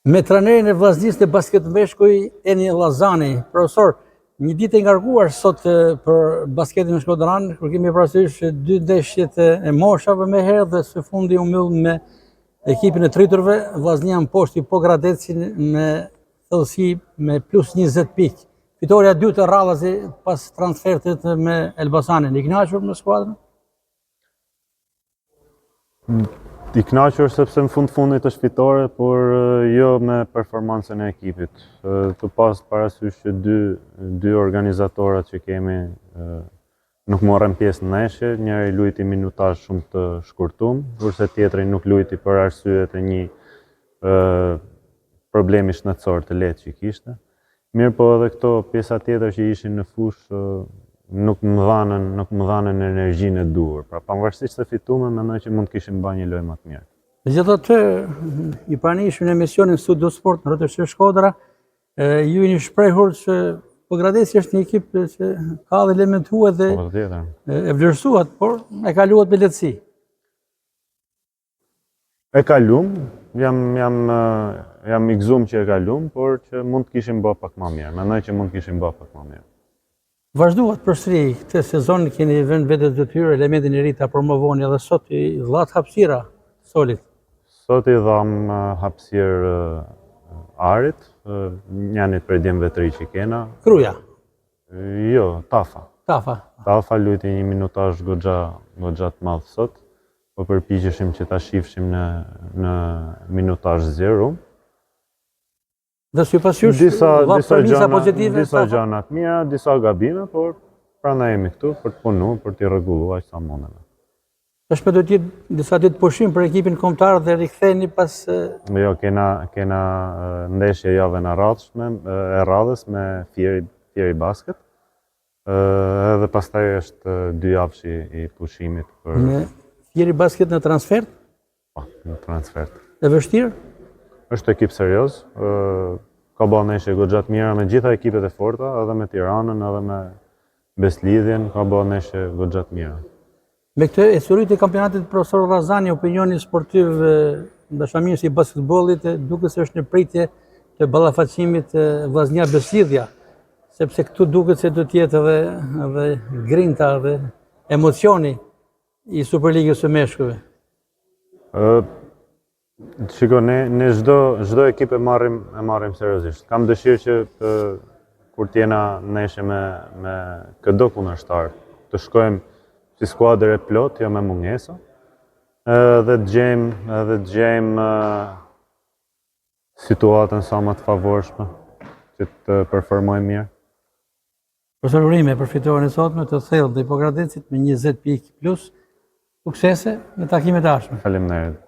Me trajnerin e vllaznisë të basketbeshkuj Eni Llazani. Profesor, një ditë e ngarkuar sot për basketin në Shkodran, kur kemi parasysh 2 ndeshjet e moshave me herë dhe së fundi u mbyll me ekipin e triturve, Vllaznia mposhti Pogradecin me thellësi me plus 20 pikë. Fitoria e dytë e radhës pas transfertit me Elbasanin. I kënaqur me skuadrën? I kënaqur sepse në fundit është fitore, por jo me performancën e ekipit. Të pas parasysh që dy organizatorat që kemi nuk morën pjesë në ndeshje, njëri luajti minutazh shumë të shkurtuar, kurse tjetri nuk luajti për arsyet e një problemi shëndetësor të lehtë që kishte. Mirë po edhe këto pjesa tjetër që ishin në fushë nuk më dhanën energjinë e duhur. Pra pavarësisht se fituam, mendoj që mund të kishim bërë një lojë më të mirë. Megjithatë, i pranishëm në emisionin Studio Sport në rrethë Shkodra, ju jeni shprehur që Pogradeci është një ekip që ka dhe elementuar dhe e vlerësuar, por e kaluat me lehtësi. E kalum, jam i gëzuar që e kalum, por që mund të kishim bërë pak më mirë. Mendoj që mund të kishim bërë pak më mirë. Vazhduat përsëri këtë sezon, keni vënë vetë detyrë elementin e ri ta promovoni edhe sot i dhat hapësira Solit. Sot i dham hapësirë Arit, njanit për djemve të ri që kena. Kruja? Jo, Tafa. Tafa luajti një minutazh goxha të madh sot, po përpiqeshim që ta shifshim në minutazh 0. Dhe si pasqysh, disa gjëna të mira, disa gabime, por prandaj jemi këtu për të punuar, për të rregulluar aq sa mundemi. Tashmë do të jetë disa ditë pushim për ekipin kombëtar dhe riktheheni pas. Jo, kena ndeshje javën e radhës me Fieri Basket. Edhe pastaj është 2 javë i pushimit për. Me Fieri Basket në transfert? Po, në transfert. E vështirë? Është ekip serioz, ka bërë ndeshje goxha të mira me gjitha ekipet e forta, edhe me Tiranën, edhe me Beslidhjen, ka bërë ndeshje goxha të mira. Me këtë e surit e kampionatit profesor Llazani, opinioni sportiv dashamirës i basketbollit, duket se është në pritje të ballafaqimit Vllaznia Beslidhja, sepse këtu duket se do të jetë edhe grinta dhe emocioni i Superligës së Meshkujve. Shiko, ne çdo ekip e marrim seriozisht. Kam dëshirë që kur t'jena ndeshje me këdo kundërshtar, të shkojmë si skuadër e plot, jo me mungesa, dhe të gjejmë situatën sa më të favorshme që të performojmë mirë. Profesor Urime, për fitoren e sotme të thellë të Pogradecit me 20 pikë plus, suksese në takimet e ardhshme. Faleminderit.